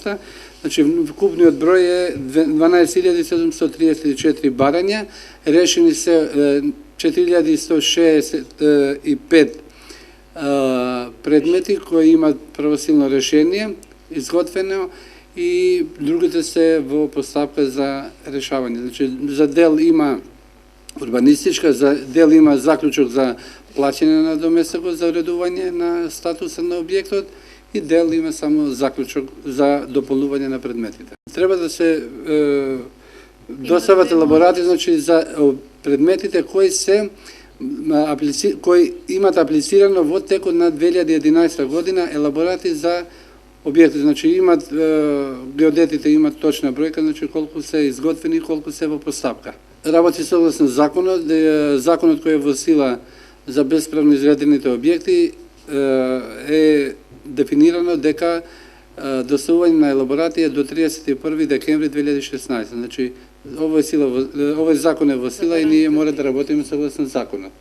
пошта. Значи, вкупниот број е 12.734 барања, решени се 4.165 предмети кои имат правосилно решение, изготвено, и другите се во постапка за решавање. Значи, за дел има урбанистичка, за дел има заклучок за плаќање на доместокот за уредување на статусот на објектот и дел има само заклучок за дополнување на предметите. Треба да се достават елаборати, значи, за предметите кои имат аплицирано во текот на 2011 година елаборати за објекти. Значи, имат геодетите имат точна бројка, значи колку се изготвени и колку се во постапка. Работи согласно законот, законот кој е во сила за бесправно изградените објекти е дефинирано дека доставување на елаборати е до 31 декември 2016. Значи, овој закон е во сила и ние мора да работиме согласно законот.